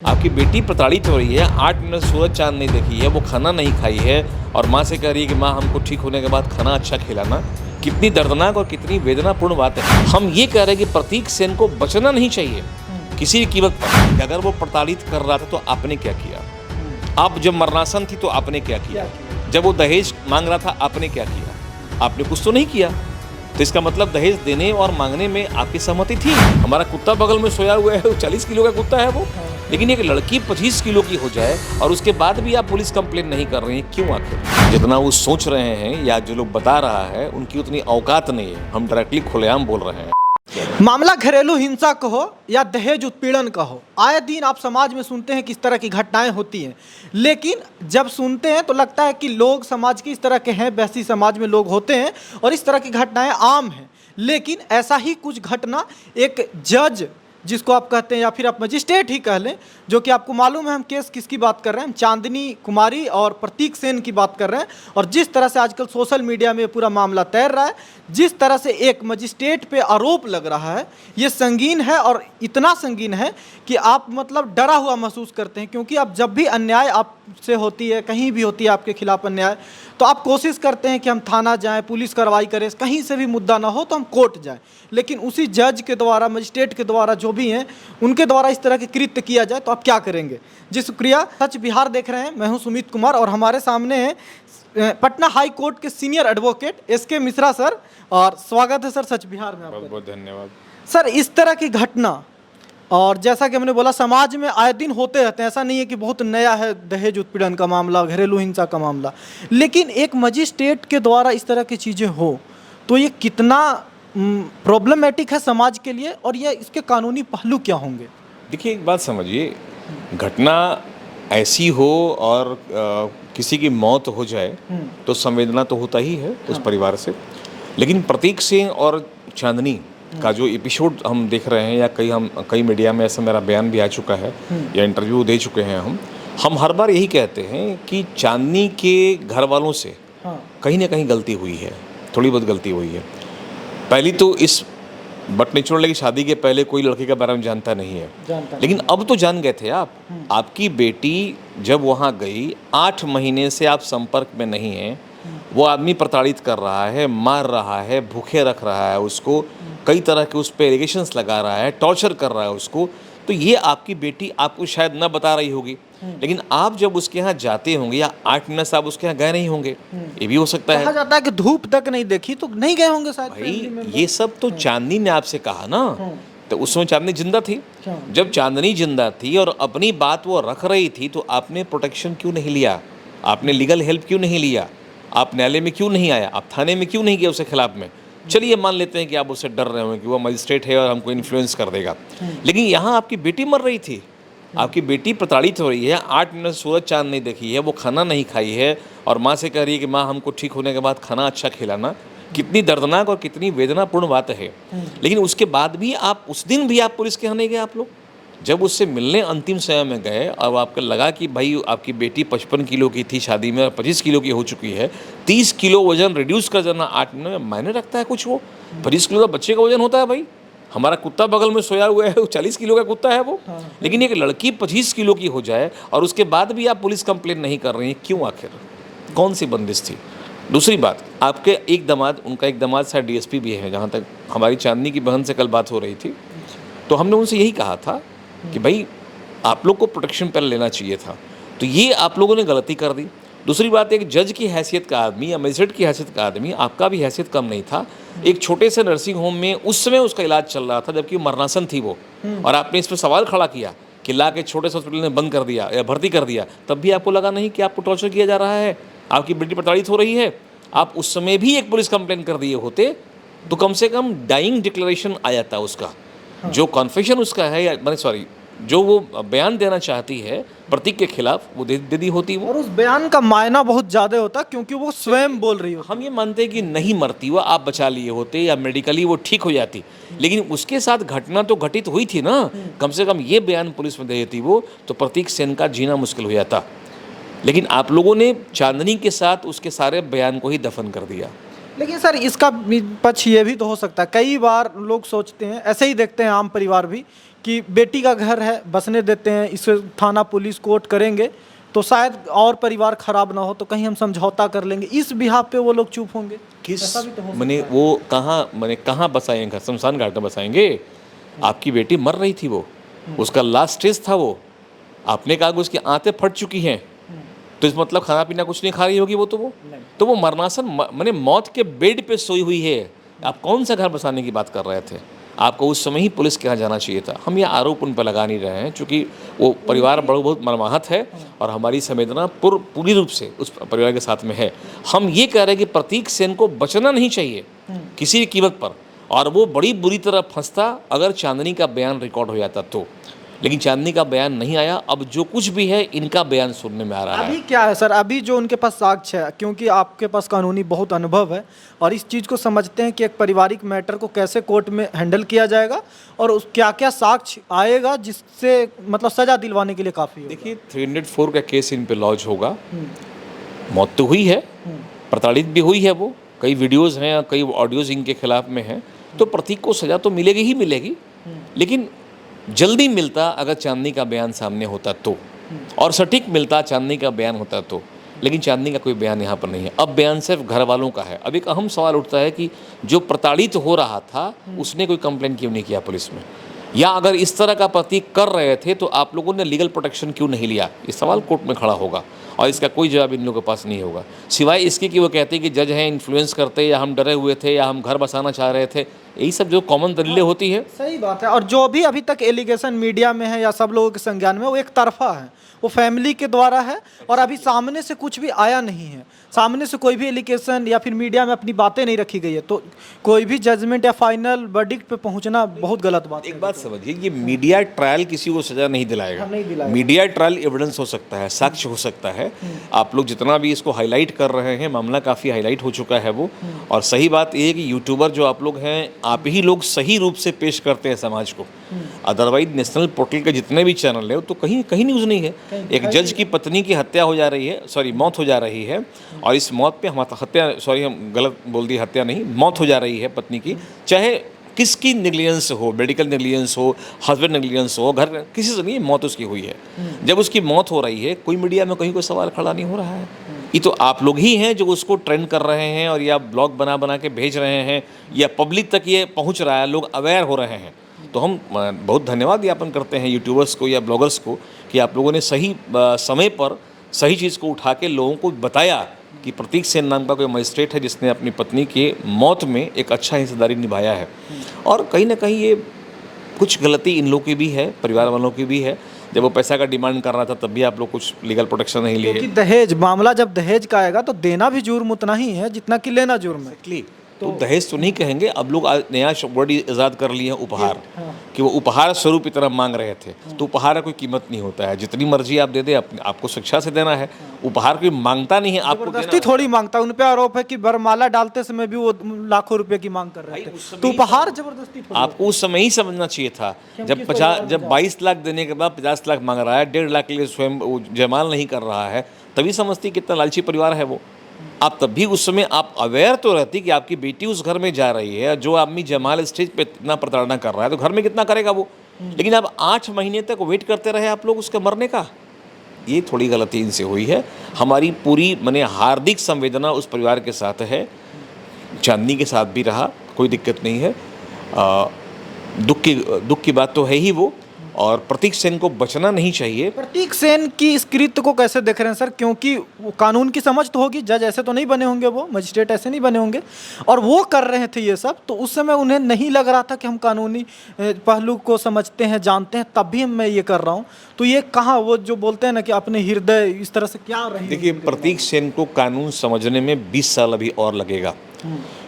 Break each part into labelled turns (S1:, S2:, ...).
S1: आपकी बेटी प्रताड़ित हो रही है, 8 मिनट सूरज चाँद नहीं देखी है, वो खाना नहीं खाई है और माँ से कह रही है कि माँ हमको ठीक होने के बाद खाना अच्छा खिलाना। कितनी दर्दनाक और कितनी वेदनापूर्ण बात है। हम ये कह रहे हैं कि प्रतीक सेन को बचना नहीं चाहिए किसी भी कीमत पर। कि अगर वो प्रताड़ित कर रहा था तो आपने क्या किया? आप जब मरणासन थी तो आपने क्या किया? जब वो दहेज मांग रहा था आपने क्या किया? आपने कुछ तो नहीं किया। तो इसका मतलब दहेज देने और मांगने में आपकी सहमति थी। हमारा कुत्ता बगल में सोया हुआ है, 40 किलो का कुत्ता है वो, लेकिन एक लड़की 25 किलो की हो जाए और उसके बाद भी आप पुलिस कंप्लेन नहीं कर रहे हैं, क्यों आखिर? जितना वो सोच रहे हैं या जो लोग बता रहा है उनकी उतनी औकात नहीं है। हम डायरेक्टली खुलेआम बोल रहे हैं।
S2: मामला घरेलू हिंसा का हो या दहेज उत्पीड़न का हो, आए दिन आप समाज में सुनते हैं कि इस तरह की घटनाएं होती हैं। लेकिन जब सुनते हैं तो लगता है कि लोग समाज के इस तरह के हैं, वैसी समाज में लोग होते हैं और इस तरह की घटनाएं आम हैं। लेकिन ऐसा ही कुछ घटना एक जज, जिसको आप कहते हैं या फिर आप मजिस्ट्रेट ही कह लें, जो कि आपको मालूम है हम केस किसकी बात कर रहे हैं, हम चांदनी कुमारी और प्रतीक सेन की बात कर रहे हैं। और जिस तरह से आजकल सोशल मीडिया में पूरा मामला तैर रहा है, जिस तरह से एक मजिस्ट्रेट पे आरोप लग रहा है, ये संगीन है और इतना संगीन है कि आप मतलब डरा हुआ महसूस करते हैं। क्योंकि आप जब भी अन्याय आपसे होती है, कहीं भी होती है आपके खिलाफ अन्याय, तो आप कोशिश करते हैं कि हम थाना जाएं, पुलिस कार्रवाई करें, कहीं से भी मुद्दा ना हो तो हम कोर्ट जाएं। लेकिन उसी जज के द्वारा, मजिस्ट्रेट के द्वारा, जो भी हैं उनके द्वारा इस तरह के कृत्य किया जाए तो आप क्या करेंगे? जी शुक्रिया। सच बिहार देख रहे हैं, मैं हूं सुमित कुमार और हमारे सामने हैं पटना हाई कोर्ट के senior advocate S K Mishra sir. और स्वागत है सर सच बिहार में आपका।
S1: बहुत बहुत धन्यवाद
S2: सर, इस तरह की घटना, और जैसा कि हमने बोला समाज में आए दिन होते रहते हैं, ऐसा नहीं है कि बहुत नया है दहेज उत्पीड़न का मामला, घरेलू हिंसा का मामला। लेकिन एक मजिस्ट्रेट के द्वारा इस तरह की चीज़ें हो तो ये कितना प्रॉब्लमेटिक है समाज के लिए, और ये इसके कानूनी पहलू क्या होंगे?
S1: देखिए, एक बात समझिए, घटना ऐसी हो और किसी की मौत हो जाए तो संवेदना तो होता ही है उस परिवार से। लेकिन प्रतीक सिंह और चांदनी का जो एपिसोड हम देख रहे हैं, या कई मीडिया में ऐसा मेरा बयान भी आ चुका है या इंटरव्यू दे चुके हैं हम हर बार यही कहते हैं कि चांदनी के घर वालों से कहीं ना कहीं गलती हुई है, थोड़ी बहुत गलती हुई है। पहली तो इस बट नेचुरल की शादी के पहले कोई लड़के के बारे में जानता नहीं है, लेकिन अब तो जान गए थे आप। आपकी बेटी जब वहाँ गई, 8 महीने से आप संपर्क में नहीं हैं, वो आदमी प्रताड़ित कर रहा है, मार रहा है, भूखे रख रहा है उसको, कई तरह के उस पर एलिगेशंस लगा रहा है, टॉर्चर कर रहा है उसको। तो ये आपकी बेटी आपको शायद न बता रही होगी, लेकिन आप जब उसके यहाँ जाते होंगे या 8 मिनट से आप उसके यहाँ गए नहीं होंगे, ये भी हो सकता है।
S2: कहा जाता है कि धूप तक नहीं देखी तो नहीं गए होंगे शायद।
S1: भाई ये सब तो चांदनी ने आपसे कहा ना, तो उस समय चांदनी जिंदा थी। जब चांदनी जिंदा थी और अपनी बात वो रख रही थी तो आपने प्रोटेक्शन क्यों नहीं लिया? आपने लीगल हेल्प क्यों नहीं लिया? आप न्यायालय में क्यों नहीं आया? आप थाने में क्यों नहीं गए उसके खिलाफ में? चलिए मान लेते हैं कि आप उससे डर रहे होंगे कि वो मजिस्ट्रेट है और हमको इन्फ्लुएंस कर देगा, लेकिन यहाँ आपकी बेटी मर रही थी, आपकी बेटी प्रताड़ित हो रही है, 8 मिनट सूरज चाँद नहीं देखी है, वो खाना नहीं खाई है और माँ से कह रही है कि माँ हमको ठीक होने के बाद खाना अच्छा खिलाना। कितनी दर्दनाक और कितनी वेदनापूर्ण बात है। लेकिन उसके बाद भी आप, उस दिन भी आप पुलिस के यहाँ नहीं गए। आप लोग जब उससे मिलने अंतिम समय में गए और आपको लगा कि भाई आपकी बेटी 55 किलो की थी शादी में और 25 किलो की हो चुकी है, 30 किलो वजन रिड्यूस कर देना 8 मिनट में मायने रखता है कुछ? वो 25 किलो का बच्चे का वजन होता है भाई। हमारा कुत्ता बगल में सोया हुआ है, 40 किलो का कुत्ता है वो, लेकिन एक लड़की 25 किलो की हो जाए और उसके बाद भी आप पुलिस कंप्लेन नहीं कर रही हैं, क्यों आखिर? कौन सी बंदिश थी? दूसरी बात, आपके एक दामाद, उनका एक दामाद शायद डीएसपी भी है, जहाँ तक हमारी चांदनी की बहन से कल बात हो रही थी, तो हमने उनसे यही कहा था कि भाई आप लोग को प्रोटेक्शन पहले लेना चाहिए था, तो ये आप लोगों ने गलती कर दी। दूसरी बात, एक जज की हैसियत का आदमी या मजिस्ट्रेट की हैसियत का आदमी, आपका भी हैसियत कम नहीं था। एक छोटे से नर्सिंग होम में उस समय उसका इलाज चल रहा था जबकि मरणासन थी वो, और आपने इस पर सवाल खड़ा किया कि ला के छोटे से हॉस्पिटल में बंद कर दिया या भर्ती कर दिया, तब भी आपको लगा नहीं कि आपको टॉर्चर किया जा रहा है, आपकी बेटी प्रताड़ित हो रही है। आप उस समय भी एक पुलिस कंप्लेन कर दिए होते तो कम से कम डाइंग डिक्लेरेशन आ जाता उसका, जो कॉन्फेशन उसका है, या मैंने सॉरी, जो वो बयान देना चाहती है प्रतीक के खिलाफ, वो दे दी होती वो।
S2: और उस बयान का मायना बहुत ज़्यादा होता क्योंकि वो स्वयं बोल रही हो।
S1: हम ये मानते हैं कि नहीं मरती वो, आप बचा लिए होते या मेडिकली वो ठीक हो जाती, लेकिन उसके साथ घटना तो घटित हुई थी ना। कम से कम ये बयान पुलिस में दे देती वो, तो प्रतीक सेन का जीना मुश्किल हो जाता। लेकिन आप लोगों ने चांदनी के साथ उसके सारे बयान को ही दफन कर दिया।
S2: लेकिन सर, इसका पक्ष ये भी तो हो सकता है, कई बार लोग सोचते हैं, ऐसे ही देखते हैं आम परिवार भी, कि बेटी का घर है, बसने देते हैं, इसे थाना पुलिस कोर्ट करेंगे तो शायद और परिवार खराब ना हो, तो कहीं हम समझौता कर लेंगे, इस बिहाफ पे वो लोग चुप होंगे।
S1: किस
S2: ऐसा भी तो हो
S1: मैंने
S2: सकता है।
S1: वो कहाँ बसाएंगे? शमशान घाट में बसाएंगे? आपकी बेटी मर रही थी, वो उसका लास्ट स्टेज था, वो आपने कहा कि उसकी आंतें फट चुकी हैं, तो इस मतलब खाना पीना कुछ नहीं खा रही होगी वो, तो वो मरनासन मैंने मौत के बेड पे सोई हुई है। आप कौन सा घर बसाने की बात कर रहे थे? आपको उस समय ही पुलिस के यहाँ जाना चाहिए था। हम ये आरोप उन पर लगा नहीं रहे हैं, क्योंकि वो परिवार बहुत मर्माहत है और हमारी संवेदना पूरी रूप से उस परिवार के साथ में है। हम ये कह रहे हैं कि प्रतीक सेन को बचना नहीं चाहिए किसी भी कीमत पर, और वो बड़ी बुरी तरह फंसता अगर चांदनी का बयान रिकॉर्ड हो जाता तो। लेकिन चांदनी का बयान नहीं आया। अब जो कुछ भी है इनका बयान सुनने में आ रहा है।
S2: अभी क्या है सर, अभी जो उनके पास साक्ष्य है, क्योंकि आपके पास कानूनी बहुत अनुभव है और इस चीज़ को समझते हैं कि एक पारिवारिक मैटर को कैसे कोर्ट में हैंडल किया जाएगा और उस क्या क्या साक्ष्य आएगा जिससे मतलब सज़ा दिलवाने के लिए काफ़ी है।
S1: देखिए 304 का केस इन पे लॉन्च होगा। मौत तो हुई है, प्रताड़ित भी हुई है वो, कई वीडियोज़ हैं, कई ऑडियोज़ इनके खिलाफ में हैं, तो प्रतीक को सज़ा तो मिलेगी ही मिलेगी। लेकिन जल्दी मिलता अगर चांदनी का बयान सामने होता तो, और सटीक मिलता चांदनी का बयान होता तो। लेकिन चांदनी का कोई बयान यहाँ पर नहीं है। अब बयान सिर्फ घर वालों का है। अब एक अहम सवाल उठता है कि जो प्रताड़ित हो रहा था उसने कोई कंप्लेन क्यों नहीं किया पुलिस में, या अगर इस तरह का प्रतीक कर रहे थे तो आप लोगों ने लीगल प्रोटेक्शन क्यों नहीं लिया? ये सवाल कोर्ट में खड़ा होगा और इसका कोई जवाब इन लोगों के पास नहीं होगा, सिवाय इसके कि वो कहते हैं कि जज हैं, इन्फ्लुएंस करते, या हम डरे हुए थे, या हम घर बसाना चाह रहे थे। यही सब जो कॉमन दलीलें होती है।
S2: सही बात है। और जो भी अभी तक एलिगेशन मीडिया में है या सब लोगों के संज्ञान में, वो एक तरफा है, वो फैमिली के द्वारा है और अभी सामने से कुछ भी आया नहीं है, सामने से कोई भी एलिगेशन या फिर मीडिया में अपनी बातें नहीं रखी गई है, तो कोई भी जजमेंट या फाइनल वर्डिक्ट पे पहुंचना बहुत गलत बात है।
S1: एक बात समझिए, ये मीडिया ट्रायल किसी को सजा नहीं दिलाएगा।
S2: नहीं दिलाएगा।
S1: मीडिया ट्रायल एविडेंस हो सकता है, साक्ष्य हो सकता है। आप लोग जितना भी इसको हाईलाइट कर रहे हैं, मामला काफ़ी हाईलाइट हो चुका है वो। और सही बात ये है कि यूट्यूबर जो आप लोग हैं, आप ही लोग सही रूप से पेश करते हैं समाज को। अदरवाइज नेशनल पोर्टल के जितने भी चैनल है तो कहीं कहीं न्यूज़ नहीं है। एक जज की पत्नी की हत्या हो जा रही है, सॉरी मौत हो जा रही है, और इस मौत पे हमारा हत्या, सॉरी हम गलत बोल दी, हत्या नहीं, मौत हो जा रही है पत्नी की, चाहे किसकी नेग्लिजेंस हो, मेडिकल नेग्लिजेंस हो, हस्बैंड नेग्लिजेंस हो, घर किसी से नहीं, मौत उसकी हुई है। जब उसकी मौत हो रही है, कोई मीडिया में कहीं कोई सवाल खड़ा नहीं हो रहा है। ये तो आप लोग ही हैं जो उसको ट्रेंड कर रहे हैं, और या ब्लॉग बना बना के भेज रहे हैं, या पब्लिक तक ये पहुंच रहा है, लोग अवेयर हो रहे हैं। तो हम बहुत धन्यवाद ज्ञापन करते हैं यूट्यूबर्स को या ब्लॉगर्स को कि आप लोगों ने सही समय पर सही चीज़ को उठा के लोगों को बताया कि प्रतीक सेन नाम का कोई मजिस्ट्रेट है जिसने अपनी पत्नी के मौत में एक अच्छा हिस्सेदारी निभाया है। और कहीं ना कहीं ये कुछ गलती इन लोगों की भी है, परिवार वालों की भी है। जब वो पैसा का डिमांड कर रहा था तब भी आप लोग कुछ लीगल प्रोटेक्शन नहीं लिए।
S2: क्योंकि दहेज मामला, जब दहेज का आएगा तो देना भी जुर्म उतना ही है जितना कि लेना जुर्म है।
S1: तो दहेज तो नहीं कहेंगे, अब लोग नया वर्ड ईजाद कर लिए हैं, उपहार। कि वो उपहार स्वरूप की तरह मांग रहे थे, तो उपहार का कोई कीमत नहीं होता है, जितनी मर्जी आप दे दे, आपको शिक्षा से देना है। उपहार कोई मांगता नहीं है, आपको
S2: जबरदस्ती थोड़ी मांगता। उन पे आरोप है कि वरमाला डालते समय भी वो लाखों रुपए की मांग कर रहे थे, तो उपहार जबरदस्ती थोड़ी।
S1: आपको उस समय ही समझना चाहिए था, जब 22 लाख देने के बाद 50 लाख मांग रहा है, 1.5 लाख के लिए स्वयं जयमाल नहीं कर रहा है, तभी समझती कितना लालची परिवार है वो। आप तब भी उस समय आप अवेयर तो रहती कि आपकी बेटी उस घर में जा रही है, जो आदमी जयमाल स्टेज पे इतना प्रताड़ना कर रहा है, तो घर में कितना करेगा वो। लेकिन अब 8 महीने तक वेट करते रहे आप लोग उसके मरने का। ये थोड़ी गलती इनसे हुई है। हमारी पूरी हार्दिक संवेदना उस परिवार के साथ है, चांदनी के साथ भी रहा, कोई दिक्कत नहीं है। दुख की बात तो है ही वो, और प्रतीक सेन को बचना नहीं चाहिए।
S2: प्रतीक सेन की इस कृत्य को कैसे देख रहे हैं सर? क्योंकि वो कानून की समझ तो होगी, जज ऐसे तो नहीं बने होंगे, वो मजिस्ट्रेट ऐसे नहीं बने होंगे, और वो कर रहे थे ये सब, तो उस समय उन्हें नहीं लग रहा था कि हम कानूनी पहलू को समझते हैं, जानते हैं, तब भी मैं ये कर रहा हूँ। तो ये कहाँ, वो जो बोलते हैं ना कि अपने हृदय इस तरह से क्या रहे।
S1: देखिए, प्रतीक सेन को कानून समझने में 20 साल अभी और लगेगा।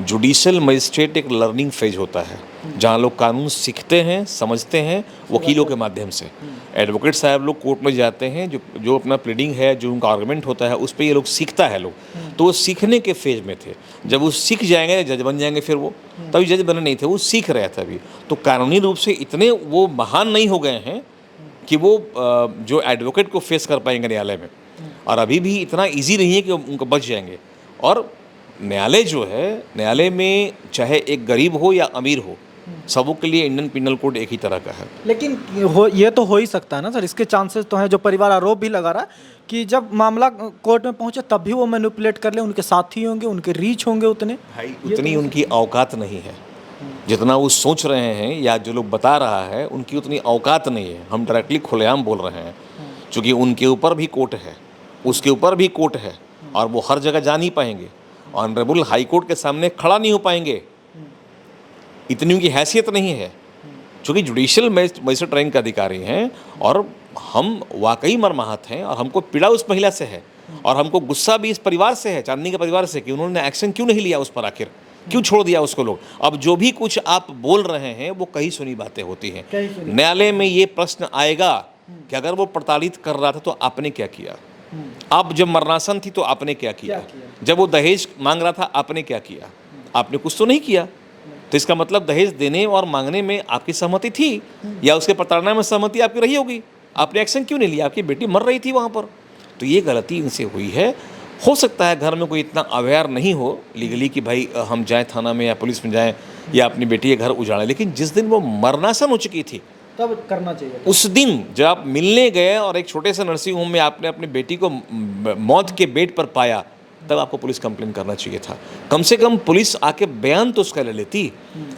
S1: जुडिशियल मजिस्ट्रेट एक लर्निंग फेज होता है, जहाँ लोग कानून सीखते हैं, समझते हैं, वकीलों के माध्यम से। एडवोकेट साहब लोग कोर्ट में जाते हैं, जो अपना प्लीडिंग है, जो उनका आर्गुमेंट होता है, उस पर ये लोग सीखता है लोग। तो वो सीखने के फेज में थे। जब वो सीख जाएंगे, जज बन जाएंगे, फिर वो तभी जज बने नहीं थे, वो सीख रहे थे अभी। तो कानूनी रूप से इतने वो महान नहीं हो गए हैं कि वो जो एडवोकेट को फेस कर पाएंगे न्यायालय में, और अभी भी इतना ईजी नहीं है कि उनको बच जाएंगे। और न्यायालय जो है, न्यायालय में चाहे एक गरीब हो या अमीर हो, सबों के लिए इंडियन पिनल कोड एक ही तरह का है।
S2: लेकिन ये तो हो ही सकता है ना सर, इसके चांसेस तो हैं, जो परिवार आरोप भी लगा रहा है कि जब मामला कोर्ट में पहुंचे तब भी वो मैनिपुलेट कर ले, उनके साथी होंगे, उनके रीच होंगे उतने,
S1: भाई उतनी उनकी औकात नहीं है जितना वो सोच रहे हैं, या जो लोग बता रहा है उनकी उतनी औकात नहीं है। हम डायरेक्टली खुलेआम बोल रहे हैं, क्योंकि उनके ऊपर भी कोर्ट है, उसके ऊपर भी कोर्ट है, और वो हर जगह जा नहीं पाएंगे, ऑनरेबल हाई कोर्ट के सामने खड़ा नहीं हो पाएंगे, इतनी उनकी हैसियत नहीं है, क्योंकि जुडिशियल मजिस्ट्रेट रैंक के अधिकारी हैं, और हम वाकई मर्माहत हैं, और हमको पीड़ा उस महिला से है, और हमको गुस्सा भी इस परिवार से है, चांदनी के परिवार से, कि उन्होंने एक्शन क्यों नहीं लिया उस पर, आखिर क्यों छोड़ दिया उसको लोग। अब जो भी कुछ आप बोल रहे हैं वो कहीं सुनी बातें होती हैं। न्यायालय में ये प्रश्न आएगा कि अगर वो प्रताड़ित कर रहा था तो आपने क्या किया, आप जब मरणासन थी तो आपने क्या किया, जब वो दहेज मांग रहा था आपने क्या किया, आपने कुछ तो नहीं किया। तो इसका मतलब दहेज देने और मांगने में आपकी सहमति थी, या उसके प्रताड़ना में सहमति आपकी रही होगी, आपने एक्शन क्यों नहीं लिया, आपकी बेटी मर रही थी वहाँ पर। तो ये गलती इनसे हुई है। हो सकता है घर में कोई इतना अवेयर नहीं हो लीगली कि भाई हम जाएं थाना में या पुलिस में जाएं या अपनी बेटी के घर उजाड़ें, लेकिन जिस दिन वो मरणासन हो चुकी थी
S2: तब करना चाहिए।
S1: उस दिन जब आप मिलने गए और एक छोटे से नर्सिंग होम में आपने अपनी बेटी को मौत के बेड पर पाया, तब आपको पुलिस कंप्लेन करना चाहिए था। कम से कम पुलिस आके बयान तो उसका ले लेती,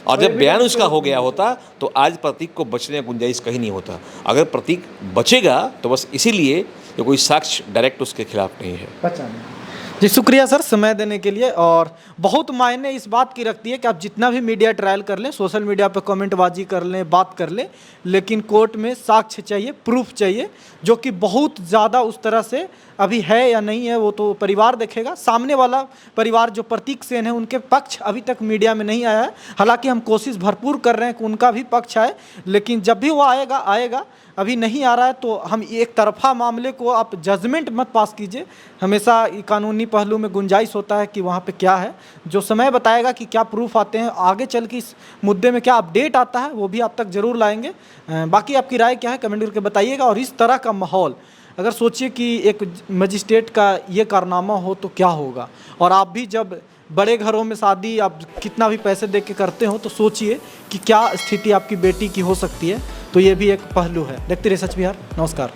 S1: और जब बयान उसका हो गया होता तो आज प्रतीक को बचने की गुंजाइश कहीं नहीं होता। अगर प्रतीक बचेगा तो बस इसीलिए कि कोई साक्ष्य डायरेक्ट उसके खिलाफ नहीं है।
S2: जी शुक्रिया सर समय देने के लिए। और बहुत मायने इस बात की रखती है कि आप जितना भी मीडिया ट्रायल कर लें, सोशल मीडिया पर कमेंटबाजी कर लें, बात कर लें, लेकिन कोर्ट में साक्ष्य चाहिए, प्रूफ चाहिए, जो कि बहुत ज़्यादा उस तरह से अभी है या नहीं है वो तो परिवार देखेगा। सामने वाला परिवार जो प्रतीक सेन है उनके पक्ष अभी तक मीडिया में नहीं आया है, हालांकि हम कोशिश भरपूर कर रहे हैं कि उनका भी पक्ष आए, लेकिन जब भी वो आएगा अभी नहीं आ रहा है। तो हम एक तरफा मामले को आप जजमेंट मत पास कीजिए, हमेशा कानूनी पहलू में गुंजाइश होता है कि वहाँ पे क्या है, जो समय बताएगा कि क्या प्रूफ आते हैं, आगे चल के इस मुद्दे में क्या अपडेट आता है वो भी आप तक ज़रूर लाएंगे। बाकी आपकी राय क्या है कमेंट करके बताइएगा। और इस तरह का माहौल अगर सोचिए कि एक मजिस्ट्रेट का ये कारनामा हो तो क्या होगा, और आप भी जब बड़े घरों में शादी आप कितना भी पैसे दे के करते हो तो सोचिए कि क्या स्थिति आपकी बेटी की हो सकती है। तो ये भी एक पहलू है। देखते रहिए सच बिहार। नमस्कार।